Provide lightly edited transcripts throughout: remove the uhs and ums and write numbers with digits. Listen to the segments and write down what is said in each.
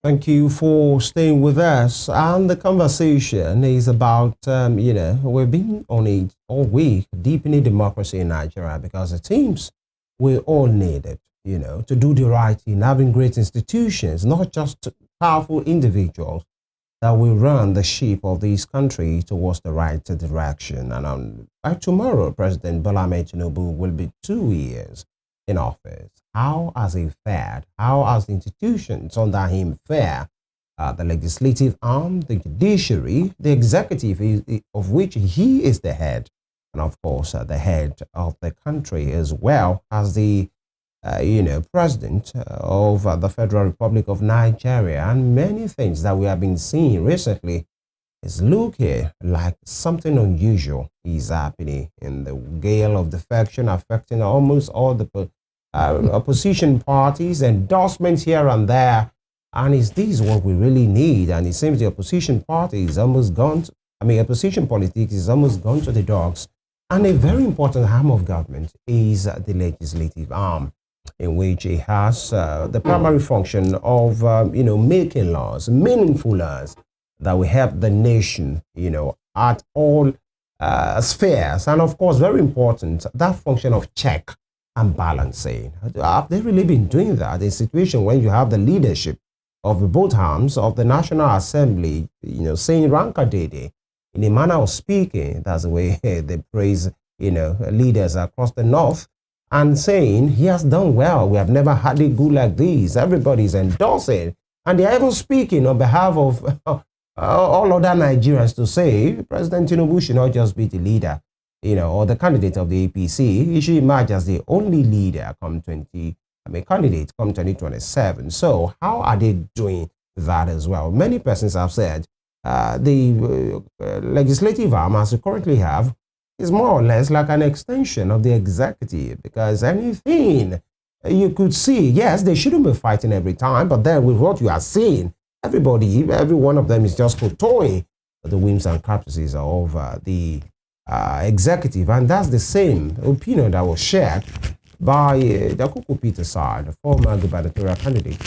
Thank you for staying with us. And the conversation is about, we've been on it all week, deepening democracy in Nigeria, because it seems we all need it, to do the right thing, having great institutions, not just powerful individuals that will run the ship of this country towards the right direction. And by tomorrow, President Bola Ahmed Tinubu will be 2 years in office. How has he fared? How has the institutions under him fared? The legislative arm, the judiciary, the executive, of which he is the head, and of course the head of the country, as well as the president of the Federal Republic of Nigeria, and many things that we have been seeing recently is looking like something unusual is happening in the gale of defection affecting almost all the opposition parties, endorsements here and there. And is this what we really need? And it seems the opposition party is almost gone. Opposition politics is almost gone to the dogs. And a very important arm of government is the legislative arm, in which it has the primary function of, making laws, meaningful laws that will help the nation, at all spheres. And of course, very important, that function of check and balancing. Have they really been doing that in a situation when you have the leadership of both arms of the National Assembly, saying Rankadede in a manner of speaking? That's the way they praise, leaders across the North, and saying he has done well. We have never had it good like this. Everybody's endorsing, and they are even speaking on behalf of all other Nigerians to say President Tinubu should not just be the leader, or the candidate of the APC. He should emerge as the only leader candidate come 2027. So how are they doing that as well? Many persons have said the legislative arm, as we currently have, is more or less like an extension of the executive, because anything you could see, yes, they shouldn't be fighting every time, but then with what you are seeing, every one of them is just kowtowing the whims and caprices of the executive. And that's the same opinion that was shared by Dakuku Peter Sard, the former gubernatorial candidate,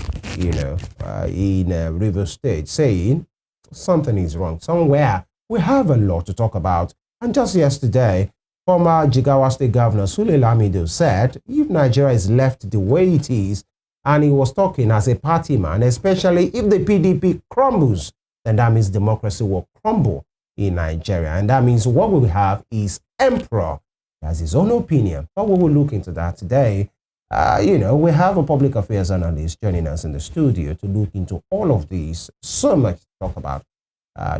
in Rivers State, saying something is wrong somewhere. We have a lot to talk about. And just yesterday, former Jigawa State Governor Sule Lamido said if Nigeria is left the way it is, and he was talking as a party man, especially if the PDP crumbles, then that means democracy will crumble in Nigeria. And that means what we have is emperor. He has his own opinion, but we will look into that today. We have a public affairs analyst joining us in the studio to look into all of these. So much to talk about.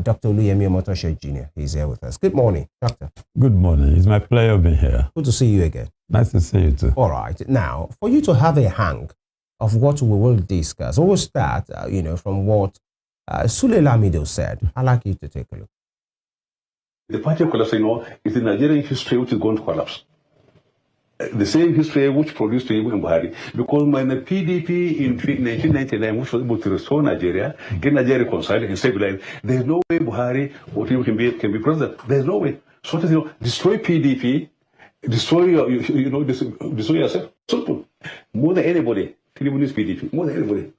Dr. Oluyemi Omotoshe Jr. is here with us. Good morning, Doctor. Good morning. It's my pleasure being here. Good to see you again. Nice to see you too. All right. Now, for you to have a hang of what we will discuss, we will start, from what Sule Lamido said. I'd like you to take a look. The party collapse, is the Nigerian history which is going to collapse. The same history which produced Tinubu Buhari. Because when the PDP in 1999, which was able to restore Nigeria, get Nigeria reconciled and stabilized, there's no way Buhari or Tinubu can be president. There's no way. So, destroy PDP, destroy yourself. Simple. More than anybody, Tinubu needs PDP. More than anybody.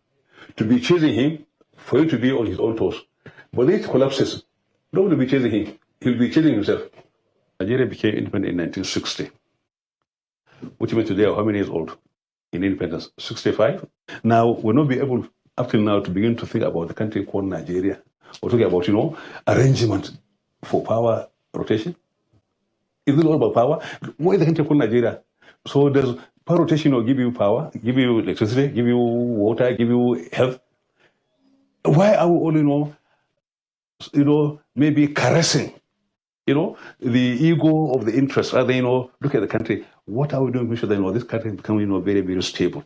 To be chasing him, for him to be on his own toes. But if it collapses, nobody will be chasing him. He'll be chasing himself. Nigeria became independent in 1960. Which means today, how many years old in independence? 65. Now, we'll not be able, up till now, to begin to think about the country called Nigeria. We're talking about, arrangement for power rotation. Is it all about power? What is the country called Nigeria? So there's power rotation will give you power, give you electricity, give you water, give you health. Why are we all, maybe caressing the ego of the interest, rather, look at the country. What are we doing to make sure that, this country become, very, very stable?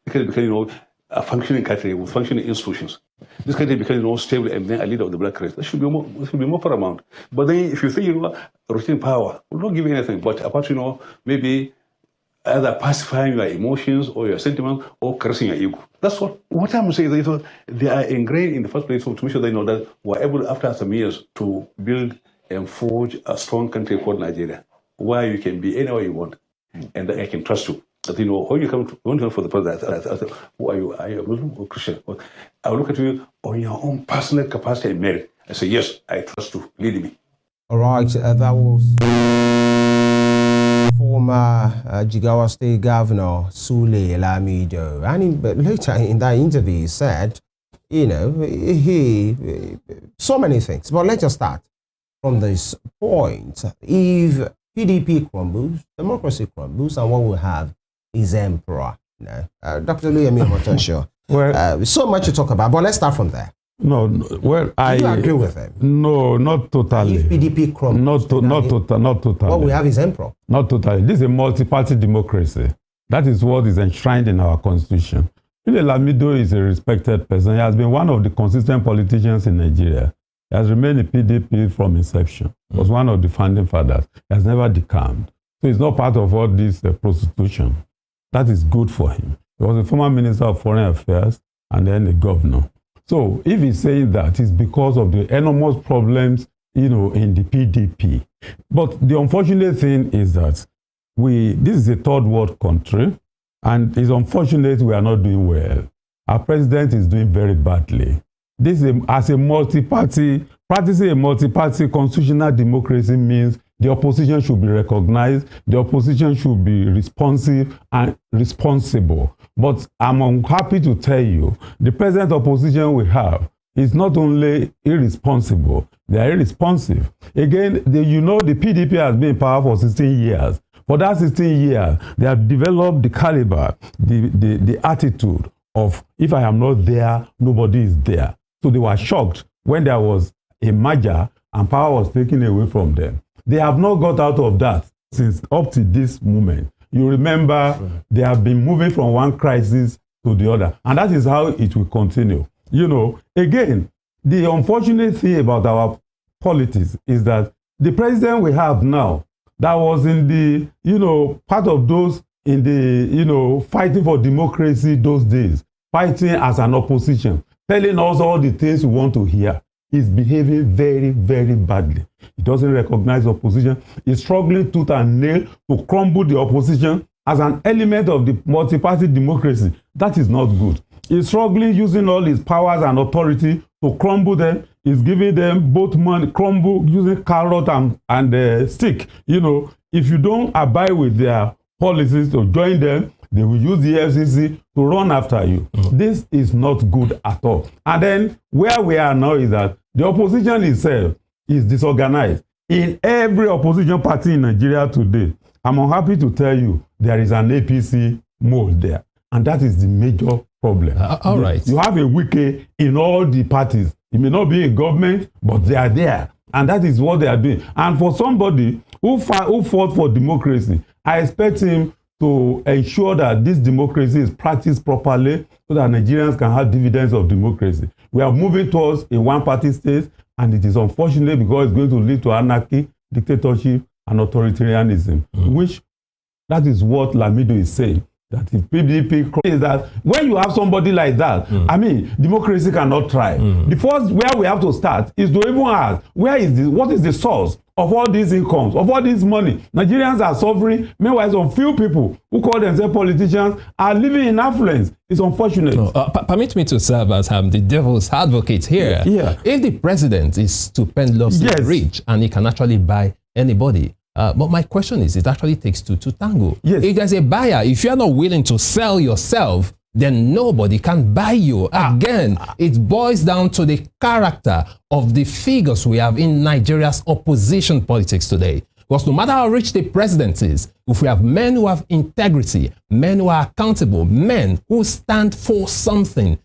Because it become, a functioning country with functioning institutions. This country becomes, stable and then a leader of the black race. That should be more paramount. But then if you think, rotating power, will not give you anything. But apart, maybe either pacifying your emotions or your sentiments or caressing your ego. That's what I'm saying is they are ingrained in the first place to make sure they know that we're able, after some years, to build and forge a strong country called Nigeria, where you can be anywhere you want, and that I can trust you. that, when you come for the president, I said, who are you? Are you a Muslim or Christian? I will look at you on your own personal capacity and merit. I say, yes, I trust you. Lead me. All right, that was former Jigawa State Governor Sule Lamido. And later in that interview, he said, he so many things. But let's just start from this point. If PDP crumbles, democracy crumbles, and what we have is emperor. Dr. Luyemi Omotosho. Well, so much to talk about, but let's start from there. No, well, Do you agree with him? No, not totally. If PDP crumbles, not totally. What we have is emperor. Not totally. This is a multi-party democracy. That is what is enshrined in our constitution. Sule Lamido is a respected person. He has been one of the consistent politicians in Nigeria. He has remained in PDP from inception. He was one of the founding fathers. He has never decamped. So he's not part of all this prostitution. That is good for him. He was a former Minister of Foreign Affairs and then a governor. So if he's saying that, it's because of the enormous problems, in the PDP. But the unfortunate thing is that this is a third world country, and it's unfortunate we are not doing well. Our president is doing very badly. This is as a multi-party, practicing a multi-party constitutional democracy means the opposition should be recognized, the opposition should be responsive and responsible. But I'm unhappy to tell you, the present opposition we have is not only irresponsible, they are irresponsive. Again, the PDP has been in power for 16 years. For that 16 years, they have developed the caliber, the attitude of, if I am not there, nobody is there. So they were shocked when there was a merger and power was taken away from them. They have not got out of that since up to this moment. You remember, they have been moving from one crisis to the other. And that is how it will continue. Again, the unfortunate thing about our politics is that the president we have now, that was in the, part of those in the, fighting for democracy those days, fighting as an opposition, telling us all the things we want to hear, is behaving very, very badly. He doesn't recognize opposition. He's struggling tooth and nail to crumble the opposition as an element of the multi-party democracy. That is not good. He's struggling using all his powers and authority to crumble them. He's giving them both money, crumble, using carrot and stick. If you don't abide with their policies to join them, they will use the FCC to run after you. This is not good at all. And then where we are now is that the opposition itself is disorganized. In every opposition party in Nigeria today, I'm unhappy to tell you there is an APC mold there. And that is the major problem. All right. You have a wiki in all the parties. It may not be in government, but they are there. And that is what they are doing. And for somebody who fought for democracy, I expect him to ensure that this democracy is practiced properly so that Nigerians can have dividends of democracy. We are moving towards a one-party state, and it is unfortunate because it's going to lead to anarchy, dictatorship, and authoritarianism, which that is what Lamido is saying. That if PDP is that when you have somebody like that, democracy cannot thrive. The first where we have to start is to even ask, what is the source of all these incomes, of all this money? Nigerians are suffering. Meanwhile, some few people who call themselves politicians are living in affluence. It's unfortunate. Permit me to serve as the devil's advocate here. Yeah. If the president is stupendously rich and he can actually buy anybody, but my question is, it actually takes two to tango. Yes. If there's a buyer, if you're not willing to sell yourself, then nobody can buy you. Again, it boils down to the character of the figures we have in Nigeria's opposition politics today. Because no matter how rich the president is, if we have men who have integrity, men who are accountable, men who stand for something,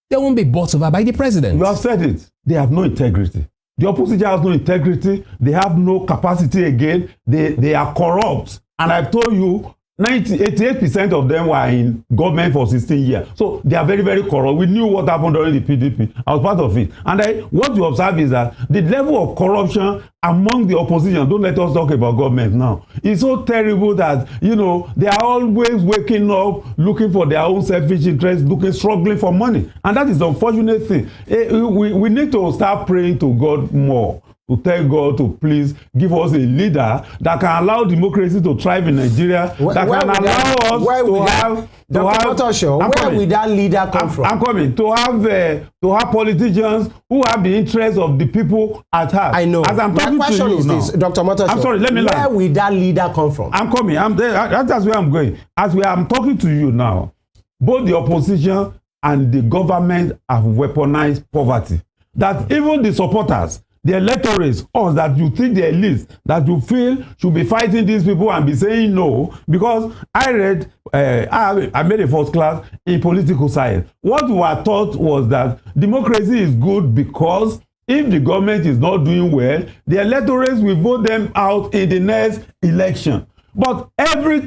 they won't be bought over by the president. You have said it. They have no integrity. The opposition has no integrity. They have no capacity again. They are corrupt. And I've told you, 88% of them were in government for 16 years. So they are very, very corrupt. We knew what happened during the PDP. I was part of it. And what you observe is that the level of corruption among the opposition, don't let us talk about government now, it's so terrible that, they are always waking up, looking for their own selfish interests, struggling for money. And that is the unfortunate thing. We need to start praying to God more. to tell God to please give us a leader that can allow democracy to thrive in Nigeria, that can allow us to have... Dr. Motosho, where will that leader come from? I'm coming. To have politicians who have the interests of the people at heart. I know. As I'm My talking question to you is now, this, Dr. Motosho. I'm sorry, let me Where will that leader come from? I'm coming. I'm there. That's where I'm going. I'm talking to you now, both the opposition and the government have weaponized poverty. That even the supporters, the electorates, us that you think the elites, that you feel should be fighting these people and be saying no, because I read, I made a first class in political science. What we were taught was that democracy is good because if the government is not doing well, the electorates will vote them out in the next election. But every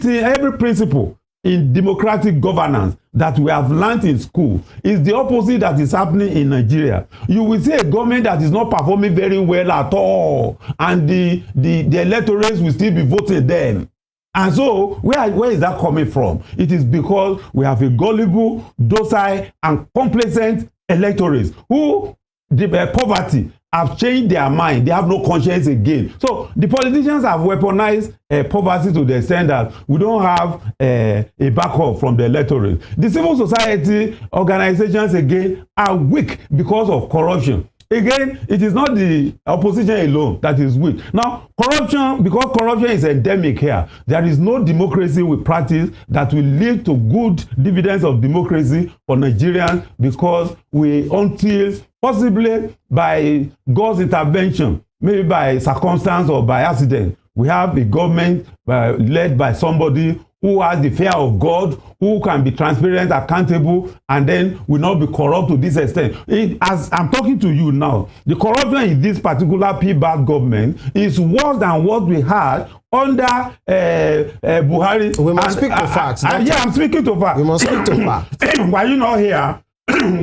principle in democratic governance that we have learned in school is the opposite that is happening in Nigeria. You will see a government that is not performing very well at all, and the electorates will still be voting them. And so where is that coming from? It is because we have a gullible, docile, and complacent electorates who poverty have changed their mind. They have no conscience again. So the politicians have weaponized poverty to the extent that we don't have a backup from the electorate. The civil society organizations again are weak because of corruption. Again, it is not the opposition alone that is weak. Now, corruption, because corruption is endemic here, there is no democracy we practice that will lead to good dividends of democracy for Nigerians, because until possibly by God's intervention, maybe by circumstance or by accident, we have a government led by somebody who has the fear of God, who can be transparent, accountable, and then will not be corrupt to this extent. As I'm talking to you now, the corruption in this particular P-backed government is worse than what we had under Buhari. We must speak to facts. Yeah, I'm speaking to facts. We must speak to facts. Were you not here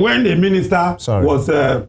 when the minister was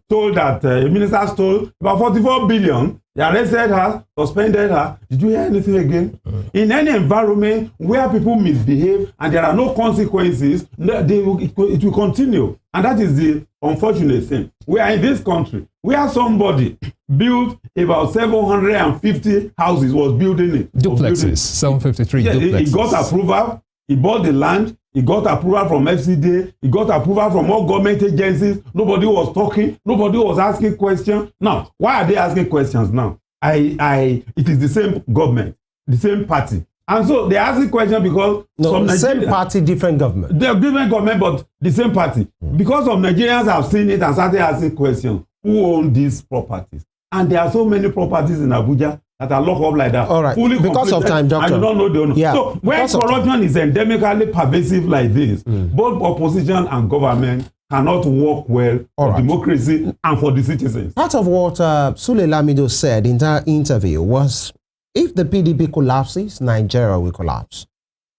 told that a minister stole about 44 billion? They arrested her, suspended her. Did you hear anything again? In any environment where people misbehave and there are no consequences, it will continue. And that is the unfortunate thing. We are in this country where somebody built about 750 houses, was building it. Duplexes, 753 duplexes. He got approval, he bought the land, he got approval from FCDA, he got approval from all government agencies. Nobody was talking, nobody was asking questions. Now, why are they asking questions now? It is the same government, the same party. And so they're asking questions because the same party, different government. They're different government, but the same party. Because some Nigerians have seen it and started asking questions. Who own these properties? And there are so many properties in Abuja that are locked up like that. All right. Because of time, Doctor. And you don't know the owner. Yeah. So when corruption is endemically pervasive like this, both opposition and government cannot work well for democracy and for the citizens. Part of what Sule Lamido said in that interview was, if the PDP collapses, Nigeria will collapse.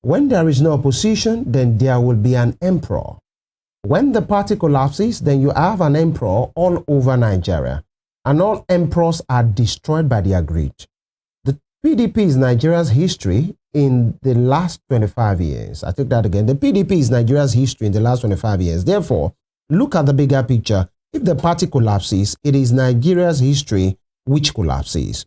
When there is no opposition, then there will be an emperor. When the party collapses, then you have an emperor all over Nigeria. And all emperors are destroyed by their greed. The PDP is Nigeria's history in the last 25 years. I take that again. The PDP is Nigeria's history in the last 25 years. Therefore, look at the bigger picture. If the party collapses, it is Nigeria's history which collapses.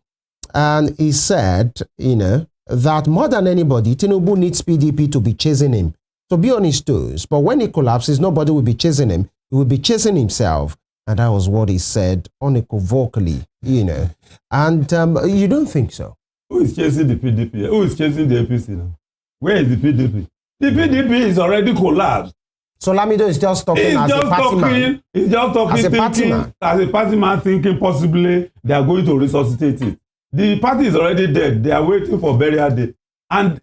And he said, that more than anybody, Tinubu needs PDP to be chasing him, to be on his toes. But when he collapses, nobody will be chasing him. He will be chasing himself. And that was what he said unequivocally, And you don't think so? Who is chasing the PDP? Who is chasing the APC now? Where is the PDP? The PDP is already collapsed. So Lamido is just talking as a party man. He's just talking as a party man, thinking possibly they are going to resuscitate it. The party is already dead. They are waiting for burial day. And,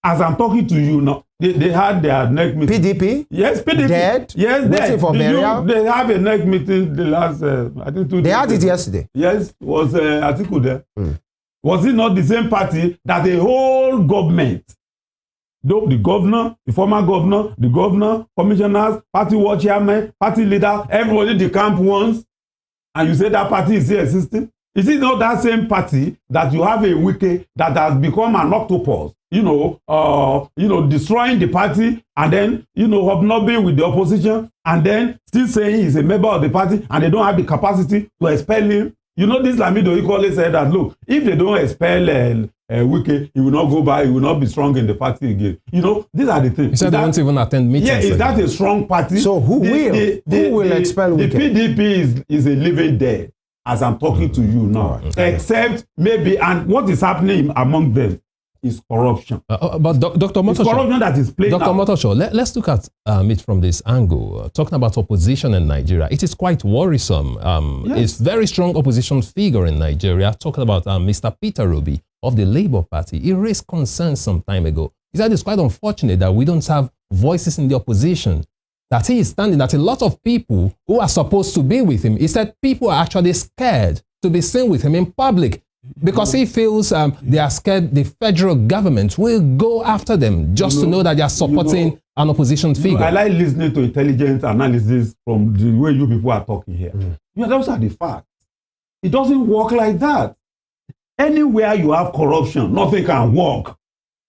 as I'm talking to you now, they had their neck meeting. PDP? Yes, PDP. Dead? Yes, waiting dead. For burial? They have a neck meeting the last, I think 2 days. They had it yesterday? Yes, was Atiku there. Was it not the same party that the whole government, the governor, the former governor, the governor, commissioners, party war chairman, party leader, everybody the camp wants, and you say that party is still existing? Is it not that same party that you have a wiki that has become an octopus, destroying the party, and then, hobnobbing with the opposition, and then still saying he's a member of the party, and they don't have the capacity to expel him? You know, this Lamido equally said that, look, if they don't expel Wike, he will not go back, he will not be strong in the party again. You know, these are the things. He said they won't even attend meetings. Yeah, is that a strong party? So who will expel Wike? The PDP is a living dead, as I'm talking to you now. Right. Except maybe, and what is happening among them is corruption. But Dr. Motosho, it's corruption that is playing Dr. Motosho, let's look at it from this angle. Talking about opposition in Nigeria, it is quite worrisome. Yes. It's very strong opposition figure in Nigeria. Talking about Mr. Peter Obi of the Labour Party. He raised concerns some time ago. He said it's quite unfortunate that we don't have voices in the opposition, that he is standing, that a lot of people who are supposed to be with him, he said people are actually scared to be seen with him in public. Because he feels they are scared the federal government will go after them just to know that they are supporting an opposition figure. I like listening to intelligent analysis from the way you people are talking here. Those are the facts. It doesn't work like that. Anywhere you have corruption, nothing can work.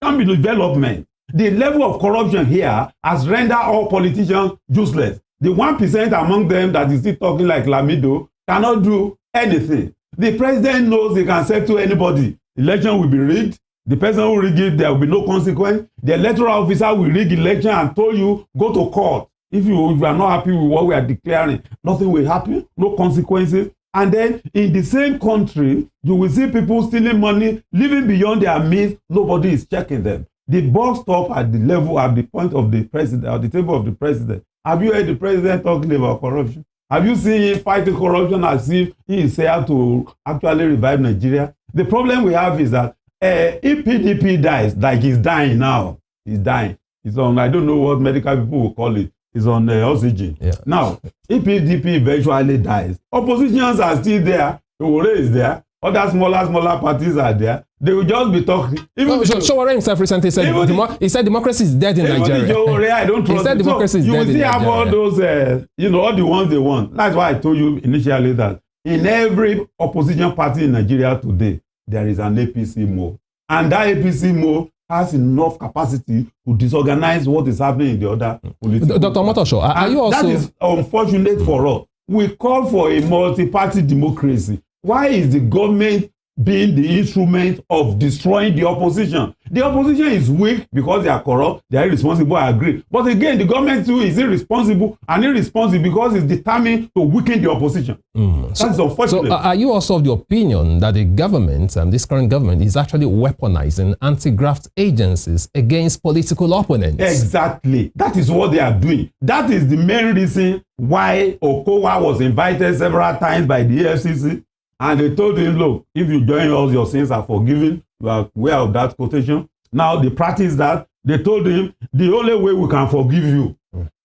Can be development. The level of corruption here has rendered all politicians useless. The 1% among them that is still talking like Lamido cannot do anything. The president knows he can settle anybody. Election will be rigged. The person who rigged it, there will be no consequence. The electoral officer will rig election and told you, go to court. If you are not happy with what we are declaring, nothing will happen, no consequences. And then in the same country, you will see people stealing money, living beyond their means. Nobody is checking them. The buck stop at the level, at the point of the president, at the table of the president. Have you heard the president talking about corruption? Have you seen him fighting corruption as if he is here to actually revive Nigeria? The problem we have is that if PDP dies, like he's dying now, he's dying. He's on, I don't know what medical people will call it. He's on oxygen. Yeah. Now, if PDP eventually dies, oppositions are still there. Owore is there. Other smaller parties are there. They will just be talking. Showore himself recently said he said democracy is dead in Nigeria. I don't trust. He said democracy is dead in Nigeria. You will see have all those, all the ones they want. That's why I told you initially that in every opposition party in Nigeria today, there is an APC mode. And that APC mode has enough capacity to disorganize what is happening in the other political Dr. Motosho, are you also... That is unfortunate for us. We call for a multi-party democracy. Why is the government being the instrument of destroying the opposition? The opposition is weak because they are corrupt, they are irresponsible, I agree. But again, the government too is irresponsible because it's determined to weaken the opposition. That's unfortunate. So are you also of the opinion that the government, this current government, is actually weaponizing anti-graft agencies against political opponents? Exactly. That is what they are doing. That is the main reason why Okowa was invited several times by the EFCC. And they told him, look, if you join us, your sins are forgiven. You are aware of that quotation. Now, they practice that. They told him, the only way we can forgive you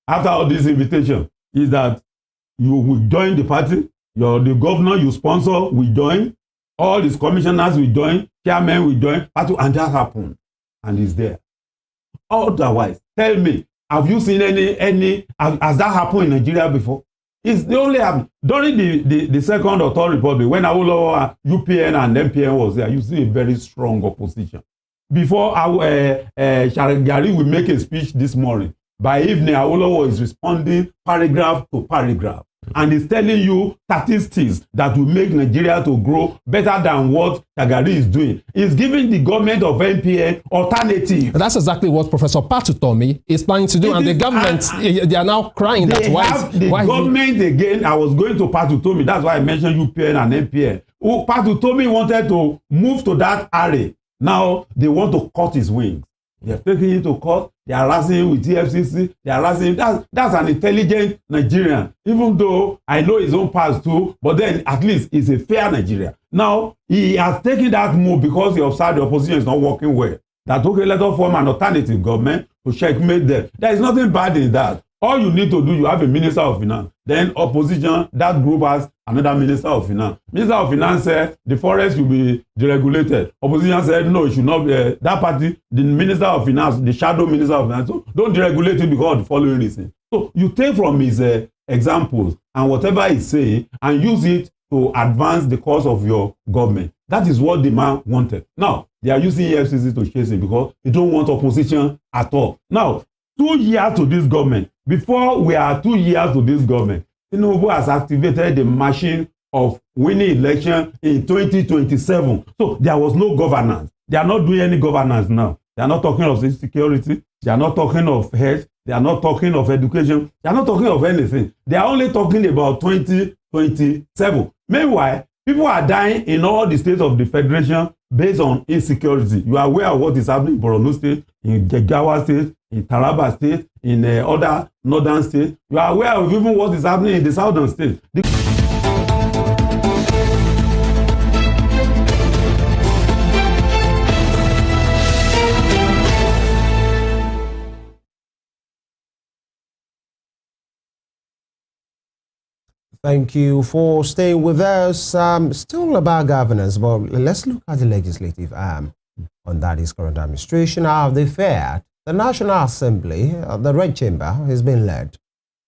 after all this invitation is that you will join the party. The governor you sponsor will join. All his commissioners will join. Chairman will join. And that happened. And he's there. Otherwise, tell me, have you seen has that happened in Nigeria before? It's the only during the Second or Third Republic, when Awolowo, UPN and MPN was there, you see a very strong opposition. Before Sharigari will make a speech this morning, by evening Awolowo is responding paragraph to paragraph. And he's telling you statistics that will make Nigeria to grow better than what Shagari is doing. He's giving the government of NPN alternative. That's exactly what Professor Patutomi is planning to do. And the government, they are now crying that why government again, I was going to Patutomi, that's why I mentioned UPN and NPN. Patutomi wanted to move to that area. Now they want to cut his wings. They have taken him to court. They are harassing him with TFCC. They are harassing him. That's an intelligent Nigerian. Even though I know his own past too, but then at least he's a fair Nigerian. Now, he has taken that move because he observed the opposition is not working well. That, okay, let us form an alternative government to checkmate them. There is nothing bad in that. All you need to do, you have a minister of finance. Then opposition, that group has another minister of finance. Minister of finance said the forest will be deregulated. Opposition said no, it should not be. That party, the minister of finance, the shadow minister of finance, so don't deregulate it because of the following reason. So you take from his examples and whatever he's saying and use it to advance the cause of your government. That is what the man wanted. Now, they are using EFCC to chase him because they don't want opposition at all. Now, 2 years to this government. Before we are 2 years to this government, Tinubu has activated the machine of winning election in 2027. So there was no governance. They are not doing any governance now. They are not talking of security. They are not talking of health. They are not talking of education. They are not talking of anything. They are only talking about 2027. Meanwhile, people are dying in all the states of the Federation based on insecurity. You are aware of what is happening in Borno State, in Jigawa State, in Taraba State, in other northern states. You are aware of even what is happening in the southern states. Thank you for staying with us. Still about governance, but let's look at the legislative arm on that is current administration. How have they fared? The National Assembly, the Red Chamber, has been led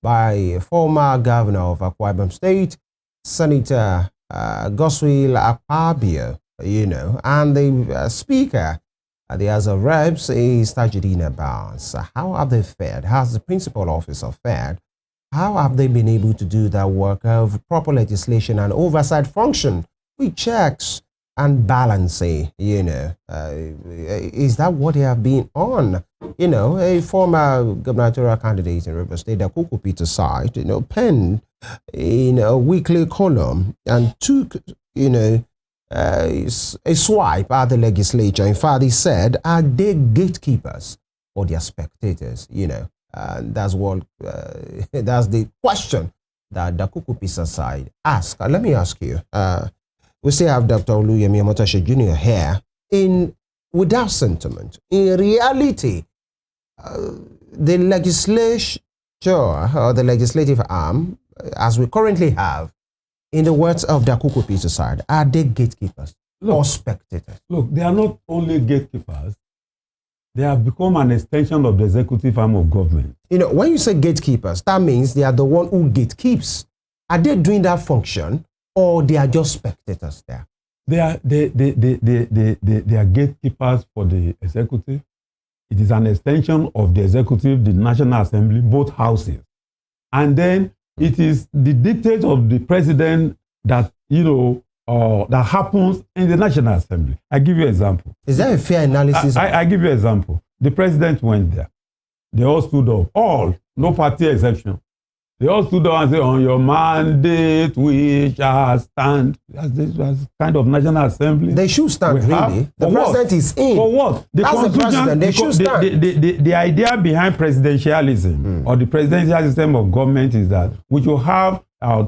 by former governor of Akwa Ibom State, Senator Godswill Akpabio, and the Speaker at the House of Reps is Tajudeen Barnes. How have they fared? How has the principal officer fared? How have they been able to do that work of proper legislation and oversight function with checks and balancing? Is that what they have been on? A former gubernatorial candidate in Rivers State, the Kuku Peter side, penned in a weekly column and took, a swipe at the legislature. In fact, he said, are they gatekeepers or their spectators? That's what that's the question that the Kuku Pisa side asked. Let me ask you. We still have Dr. Oluyemi Omotashe Jr. here. Without sentiment, in reality, the legislature or the legislative arm, as we currently have, in the words of the Kuku Pisa side, are they gatekeepers or spectators? Look, they are not only gatekeepers. They have become an extension of the executive arm of government. When you say gatekeepers, that means they are the one who gatekeeps. Are they doing that function, or they are just spectators there? They are gatekeepers for the executive. It is an extension of the executive, the National Assembly, both houses. And then it is the dictate of the president that, that happens in the National Assembly. I give you an example. Is that a fair analysis? I give you an example. The president went there. They all stood up. All, no party exception. They all stood up and said, on your mandate, we shall stand. That's kind of National Assembly. They should stand, really. The president is in. For what? That's the president. They should stand. The idea behind presidentialism or the presidential system of government is that we should have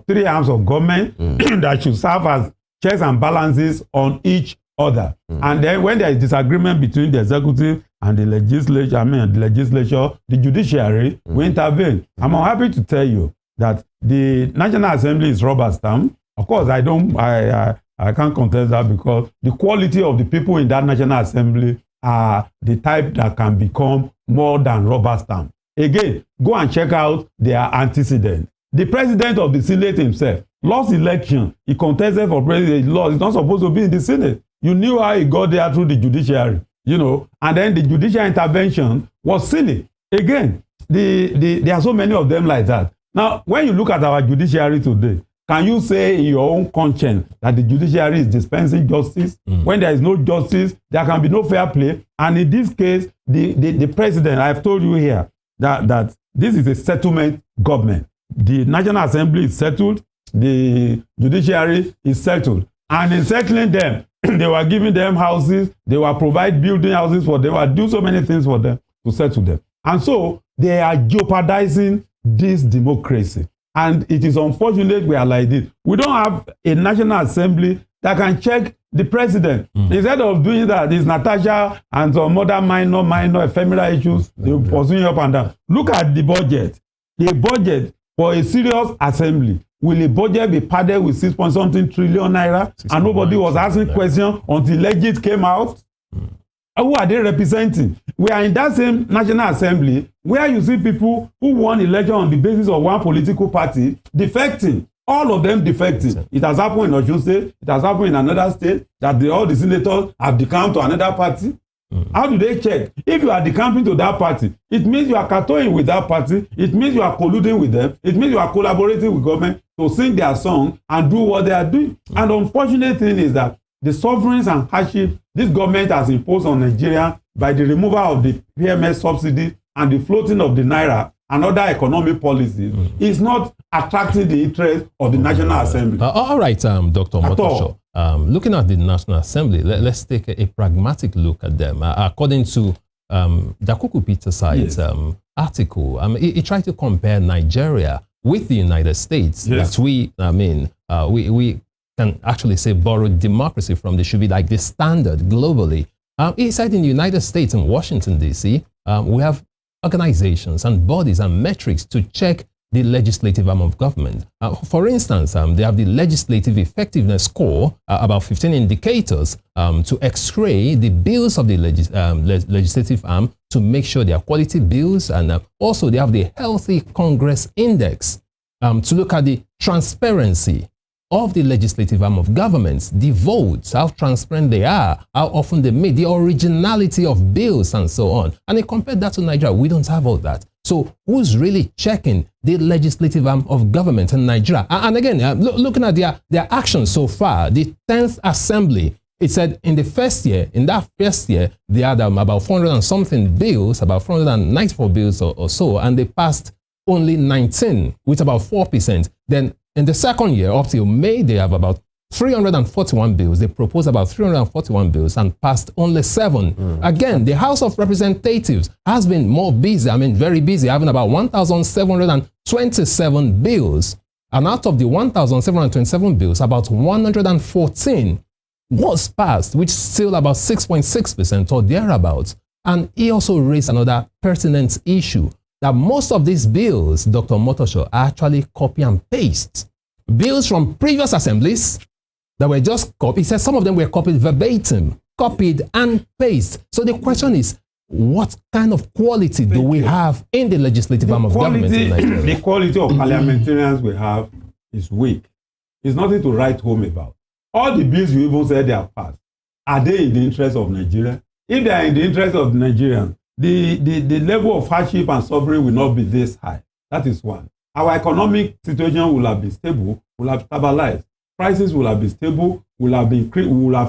3 arms of government that should serve as checks and balances on each other. And then when there is disagreement between the executive and the legislature, the judiciary will intervene. I'm happy to tell you that the National Assembly is rubber stamp. Of course, I can't contest that because the quality of the people in that National Assembly are the type that can become more than rubber stamp. Again, go and check out their antecedents. The president of the Senate himself lost election. He contested for president. He lost. He's not supposed to be in the Senate. You knew how he got there through the judiciary, and then the judicial intervention was silly. Again, there are so many of them like that. Now, when you look at our judiciary today, can you say in your own conscience that the judiciary is dispensing justice? When there is no justice, there can be no fair play. And in this case, the president, I've told you here that this is a settlement government. The National Assembly is settled. The judiciary is settled. And in settling them, they were giving them houses. They were providing building houses for them. They were doing so many things for them to settle them. And so they are jeopardizing this democracy. And it is unfortunate we are like this. We don't have a National Assembly that can check the president. Instead of doing that, it's Natasha and some other minor ephemeral issues they will pursue up and down. Look at the budget. The budget for a serious assembly. Will a budget be padded with 6-point-something trillion naira? And nobody was asking questions until legit came out? Who are they representing? We are in that same National Assembly where you see people who won election on the basis of one political party defecting. All of them defecting. It has happened in Osun State. It has happened in another state that all the senators have decamped to another party. How do they check? If you are decamping to that party, it means you are kowtowing with that party. It means you are colluding with them. It means you are collaborating with government to sing their song and do what they are doing. And the unfortunate thing is that the sufferings and hardship this government has imposed on Nigeria by the removal of the PMS subsidy and the floating of the naira and other economic policies is not attracting the interest of the National Assembly. All right, Dr. Motosho. Looking at the National Assembly, let's take a pragmatic look at them. According to Dakuku Peterside's article, he tried to compare Nigeria with the United States. Yes. That we can actually say borrowed democracy from. They should be like the standard globally. He said in the United States, in Washington, D.C., we have organizations and bodies and metrics to check the legislative arm of government. For instance, they have the legislative effectiveness score, about 15 indicators to x-ray the bills of the legislative arm to make sure they are quality bills, and also they have the Healthy Congress Index to look at the transparency of the legislative arm of governments, the votes, how transparent they are, how often they meet, the originality of bills, and so on. And he compared that to Nigeria. We don't have all that. So who's really checking the legislative arm of government in Nigeria? And again, looking at their actions so far, the 10th Assembly, it said in that first year, they had about 400 and something bills, about 494 bills or so, and they passed only 19 with about 4%. Then in the second year, up till May, they have about 341 bills. They proposed about 341 bills and passed only 7. Again, the House of Representatives has been more busy, very busy, having about 1,727 bills. And out of the 1,727 bills, about 114 was passed, which is still about 6.6% or thereabouts. And he also raised another pertinent issue, that most of these bills, Dr. Motosho, are actually copy and paste. Bills from previous assemblies that were just copied. He said some of them were copied verbatim, copied and pasted. So the question is, what kind of quality do we have in the legislative arm of government in Nigeria? The quality of parliamentarians we have is weak. It's nothing to write home about. All the bills you even said they are passed, are they in the interest of Nigeria? If they are in the interest of Nigerians, the level of hardship and suffering will not be this high. That is one. Our economic situation will have been stable, will have stabilized. Prices will have been stable, will have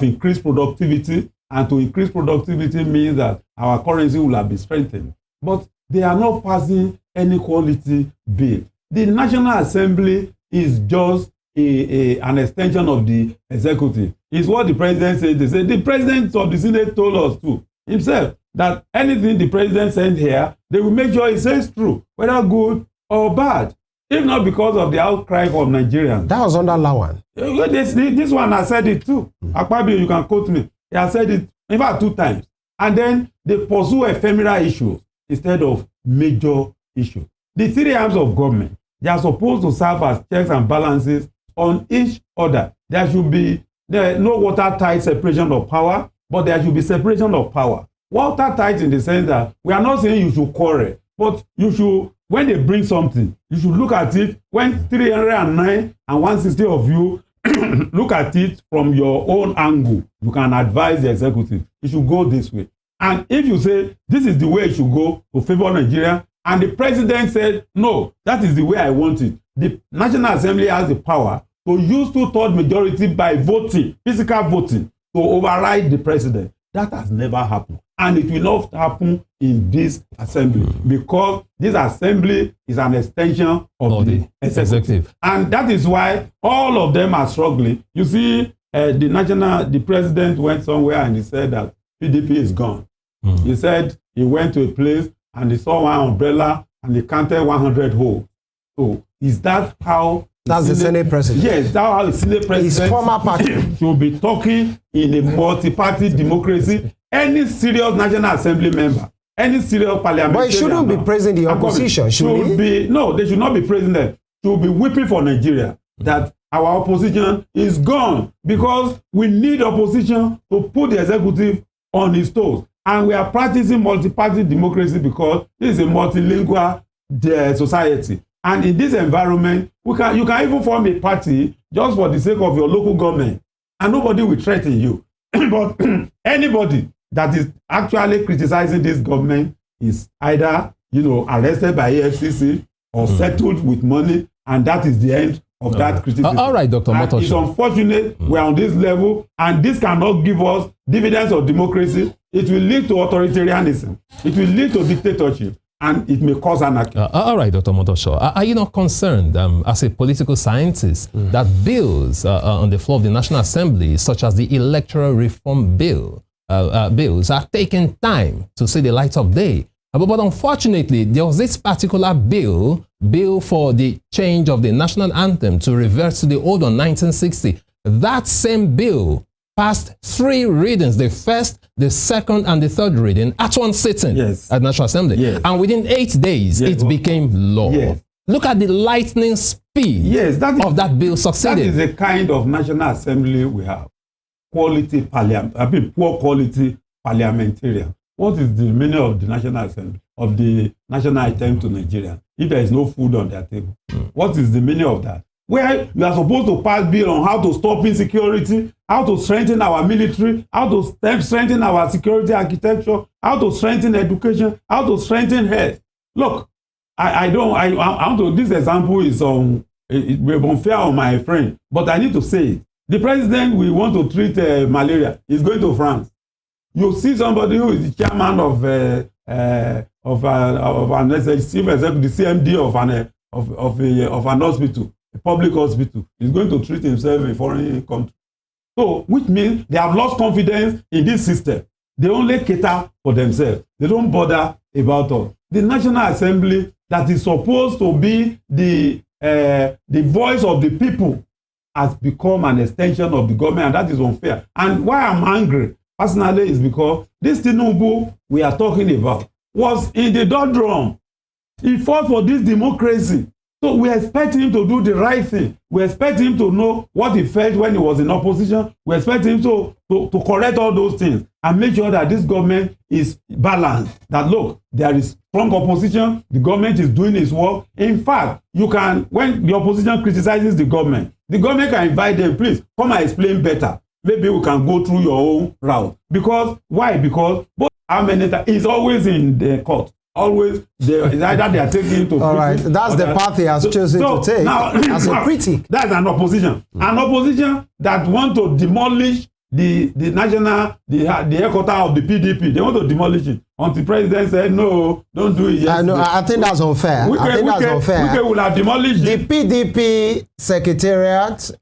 increased productivity, and to increase productivity means that our currency will have been strengthened. But they are not passing any quality bill. The National Assembly is just an extension of the executive. It's what the president said. They said the president of the Senate told us too himself that anything the president sent here, they will make sure he says true, whether good or bad. If not because of the outcry from Nigerians. That was under Lawan. This one has said it too. Akpabio, you can quote me. He has said it, in fact, 2 times. And then they pursue ephemeral issues instead of major issues. The 3 arms of government, they are supposed to serve as checks and balances on each other. There should be no watertight separation of power, but there should be separation of power. Watertight in the sense that we are not saying you should quarrel, but you should, when they bring something, you should look at it. When 309 and 160 of you look at it from your own angle, you can advise the executive. It should go this way. And if you say, this is the way it should go to favor Nigeria, and the president said, no, that is the way I want it, the National Assembly has the power to use 2/3 majority by voting, physical voting, to override the president. That has never happened. And it will not happen in this assembly because this assembly is an extension of the executive. And that is why all of them are struggling. You see, the president went somewhere and he said that PDP is gone. He said he went to a place and he saw one umbrella and he counted 100 holes. So is that how... That's the Senate president. Yes, that's how the Senate president... His former party. Should be talking in a multi-party democracy. Any serious National Assembly member, any serious parliamentarian... But he shouldn't be praising the opposition, should he? No, they should not be praising them. Should be weeping for Nigeria that our opposition is gone because we need opposition to put the executive on his toes. And we are practicing multi-party democracy because this is a multilingual society. And in this environment, you can even form a party just for the sake of your local government, and nobody will threaten you. But anybody that is actually criticizing this government is either, arrested by EFCC or settled with money, and that is the end of that criticism. All right, Dr. Motosho. It's unfortunate we're on this level, and this cannot give us dividends of democracy. It will lead to authoritarianism. It will lead to dictatorship, and it may cause anarchy. All right, Dr. Motosho. Are you not concerned as a political scientist that bills on the floor of the National Assembly, such as the Electoral Reform Bill, bills are taking time to see the light of day? But unfortunately, there was this particular bill for the change of the national anthem to revert to the old one, 1960. That same bill passed 3 readings, the first, the second, and the third reading at one sitting at the National Assembly. Yes. And within 8 days, it became law. Yes. Look at the lightning speed of that bill succeeding. That is the kind of National Assembly we have. Quality parliament, poor quality parliamentarian. What is the meaning of the National Assembly, of the national attempt to Nigeria, if there is no food on their table? What is the meaning of that? Where you are supposed to pass bill on how to stop insecurity, how to strengthen our military, how to strengthen our security architecture, how to strengthen education, how to strengthen health. Look, this example is it will be unfair on my friend, but I need to say it. The president will want to treat malaria. He's going to France. You see somebody who is the chairman of an chief executive, the CMD of an hospital, a public hospital, is going to treat himself in a foreign country. So, which means they have lost confidence in this system. They only cater for themselves. They don't bother about us. The National Assembly, that is supposed to be the voice of the people, has become an extension of the government, and that is unfair. And why I'm angry personally is because this Tinubu we are talking about was in the doldrum. He fought for this democracy. So we expect him to do the right thing. We expect him to know what he felt when he was in opposition. We expect him to correct all those things and make sure that this government is balanced. That look, there is strong opposition. The government is doing its work. In fact, when the opposition criticizes the government can invite them, please come and explain better. Maybe we can go through your own route. Because why? Because how many times he's always in the court. Always, it's either they are taking him to all right, that's the path he has chosen to take now, as a critic. That's an opposition. An opposition that want to demolish the headquarters of the PDP. They want to demolish it. Until the president said, no, don't do it yet. I think that's unfair. We will have demolished the PDP secretariat,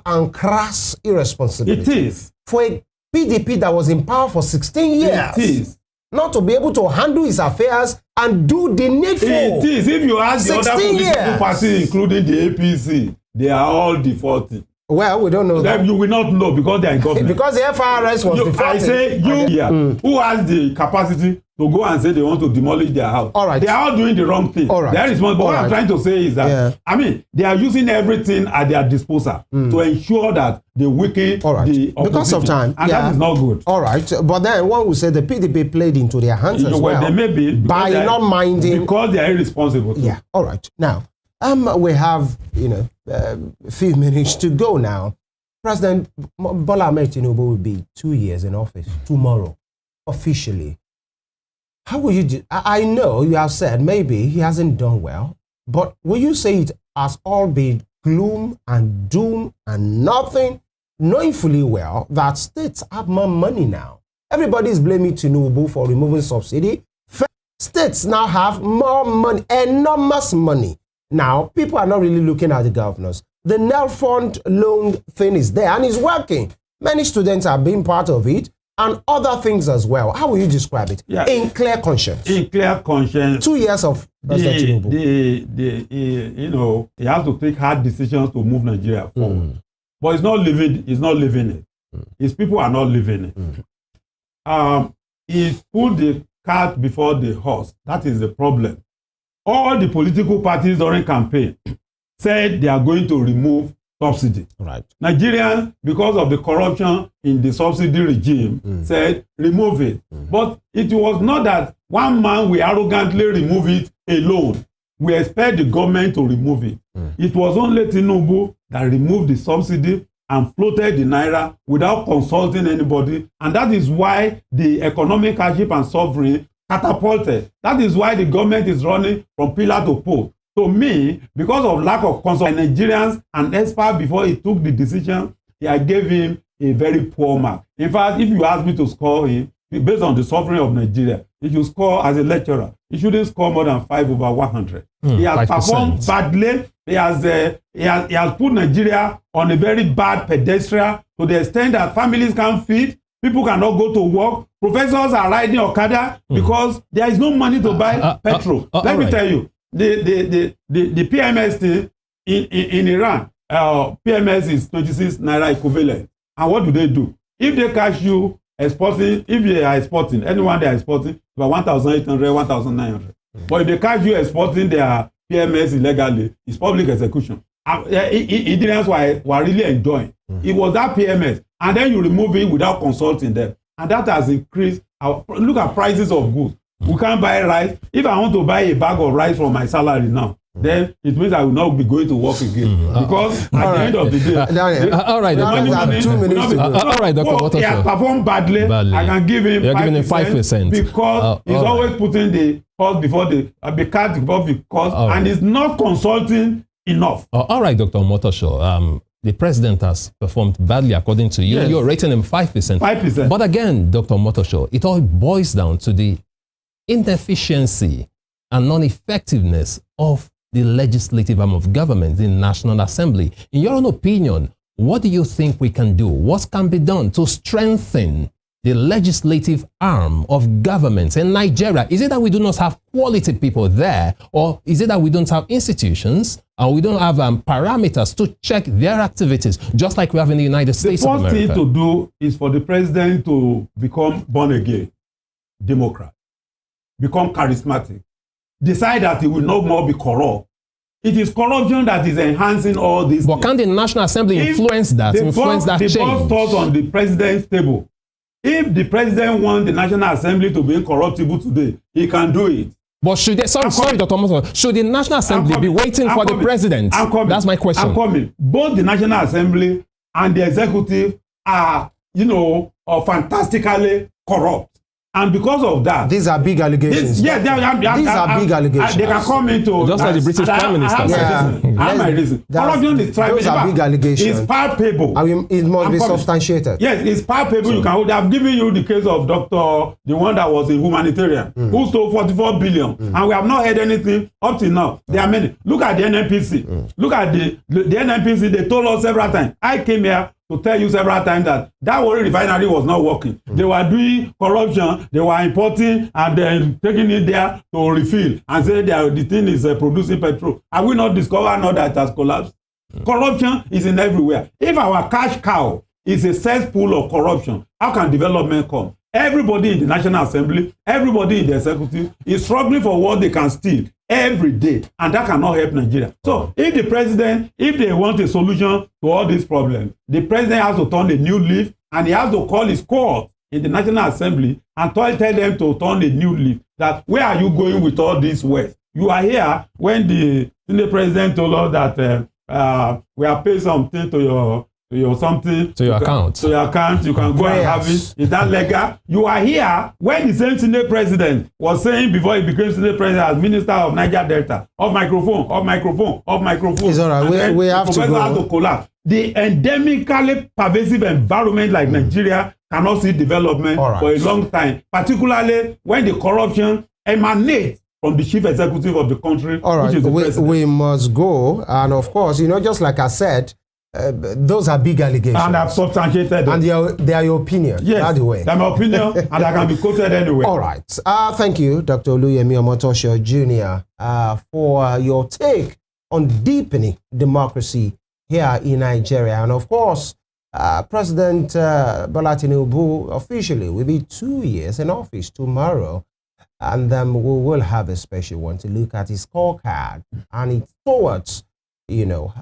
and crass irresponsibility. It is. For a PDP that was in power for 16 years. It is. Not to be able to handle his affairs and do the needful. It is. If you ask the other political parties, including the APC, they are all defaulting. Well, we don't know that. You will not know because they are in government. Because the FRS was defaulting. I say who has the capacity to go and say they want to demolish their house. All right. They are all doing the wrong thing. All right. They are responsible. What I'm trying to say is that, I mean, they are using everything at their disposal to ensure that they weaken the opposition. Because of time. And that is not good. All right. But then one will say the PDP played into their hands as well. They may be. By not minding. Because they are irresponsible. Yeah. All right. Now, we have, a few minutes to go now. President Bola Ahmed Tinubu will be 2 years in office tomorrow, officially. How will you do? I know you have said maybe he hasn't done well, but will you say it has all been gloom and doom and nothing, knowing fully well that states have more money now? Everybody is blaming Tinubu for removing subsidy. States now have more money, enormous money. Now, people are not really looking at the governors. The NEL fund loan thing is there and it's working. Many students are being part of it and other things as well. How will you describe it? Yeah. In clear conscience. In clear conscience. 2 years of President Tinubu. He has to take hard decisions to move Nigeria forward. But he's not living it. His people are not living it. He put the cart before the horse. That is the problem. All the political parties during campaign said they are going to remove subsidy. Right. Nigerians, because of the corruption in the subsidy regime, said remove it. But it was not that one man will arrogantly remove it alone. We expect the government to remove it. It was only Tinubu that removed the subsidy and floated the naira without consulting anybody. And that is why the economic hardship and suffering catapulted. That is why the government is running from pillar to post. to me, because of lack of consult, Nigerians and experts before he took the decision, I gave him a very poor mark. In fact, if you ask me to score him, based on the suffering of Nigeria, if you score as a lecturer, you shouldn't score more than 5 over 100. He has 5%. Performed badly. He has put Nigeria on a very bad pedestal to the extent that families can't feed, people cannot go to work, professors are riding Okada because there is no money to buy petrol. Let me tell you, the PMS thing in Iran, PMS is 26 naira equivalent. And what do? If they catch you exporting, if they are exporting, anyone they are exporting, about 1,800, 1,900. But if they catch you exporting their PMS illegally, it's public execution. Indians were really enjoying. It was that PMS. And then you remove it without consulting them. And that has increased. Look at prices of goods. We can't buy rice. If I want to buy a bag of rice from my salary now, then it means I will not be going to work again. Because at the end of the day, all right, all right, Dr. Motosho. He has performed badly. I can give him 5%, because he's always putting the cost before the cart before the cost, and he's not consulting enough. All right, Dr. Motosho. The president has performed badly according to you. Yes. You're rating him 5%. 5%. But again, Dr. Motosho, it all boils down to the inefficiency and non-effectiveness of the legislative arm of government, the National Assembly. In your own opinion, what do you think we can do? What can be done to strengthen the legislative arm of government in Nigeria? Is it that we do not have quality people there, or is it that we don't have institutions and we don't have parameters to check their activities, just like we have in the United States of America? The first thing to do is for the president to become born again, Democrat, become charismatic, decide that he will no more be corrupt. It is corruption that is enhancing all this. But can the National Assembly influence that change? The boss thought on the president's table. If the president wants the National Assembly to be incorruptible today, he can do it. But should they, sorry, Dr. Moto, should the National Assembly be waiting for the president? That's my question. I'm coming. Both the National Assembly and the executive are, fantastically corrupt. And because of that, these are big allegations. These are big allegations. They can come into just like the British Prime Minister. I have my reason. Corruption is those are big allegations. It's palpable. It must be substantiated. Yes, it's palpable. You can. They have given you the case of the one that was a humanitarian who stole 44 billion, and we have not heard anything up till now. There are many. Look at the NNPC. Look at the NNPC. They told us several times. I came here to tell you several times that Warri refinery was not working. They were doing corruption. They were importing and then taking it there to refill and say the thing is producing petrol. Have we not discovered now that it has collapsed? Corruption is in everywhere. If our cash cow is a cesspool of corruption, how can development come? Everybody in the National Assembly, everybody in the executive is struggling for what they can steal every day, and that cannot help Nigeria. So if the president, if they want a solution to all these problems, the president has to turn a new leaf, and he has to call his court in the National Assembly and tell them to turn a new leaf. That where are you going with all this wealth? You are here when the Senate president told us that we are paying something to your account. To your account, you can go and have it. Is that legal? You are here when the same Senate president was saying before he became Senate president as Minister of Niger Delta, off microphone. It's all right. We have to go. Has to collapse. The endemically pervasive environment like Nigeria cannot see development for a long time, particularly when the corruption emanates from the chief executive of the country, which is the president. We must go, and of course, just like I said, those are big allegations. And I've substantiated them. And they are your opinion. Yes, by the way. They're my opinion, and I can be quoted anywhere. All right. Thank you, Dr. Oluyemi Omotosho Jr., for your take on deepening democracy here in Nigeria. And of course, President Bola Tinubu officially will be 2 years in office tomorrow. And then we will have a special one to look at his scorecard and it's towards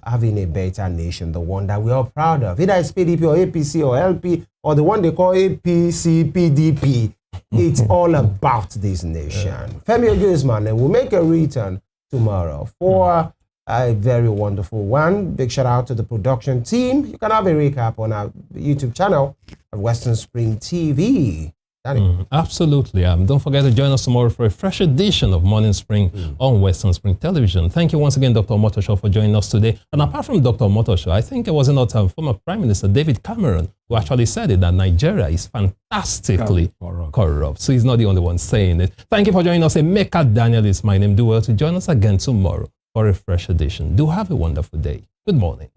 having a better nation, the one that we are proud of. Either it's PDP or APC or LP or the one they call APC, PDP. It's all about this nation. Femi Ojoisman will make a return tomorrow for a very wonderful one. Big shout out to the production team. You can have a recap on our YouTube channel at Western Spring TV. Absolutely. Don't forget to join us tomorrow for a fresh edition of Morning Spring on Western Spring Television. Thank you once again, Dr. Omotosho, for joining us today. And apart from Dr. Omotosho, I think it was not former Prime Minister David Cameron who actually said it, that Nigeria is fantastically corrupt. So he's not the only one saying it. Thank you for joining us. Emeka Daniel is my name. Do well to join us again tomorrow for a fresh edition. Do have a wonderful day. Good morning.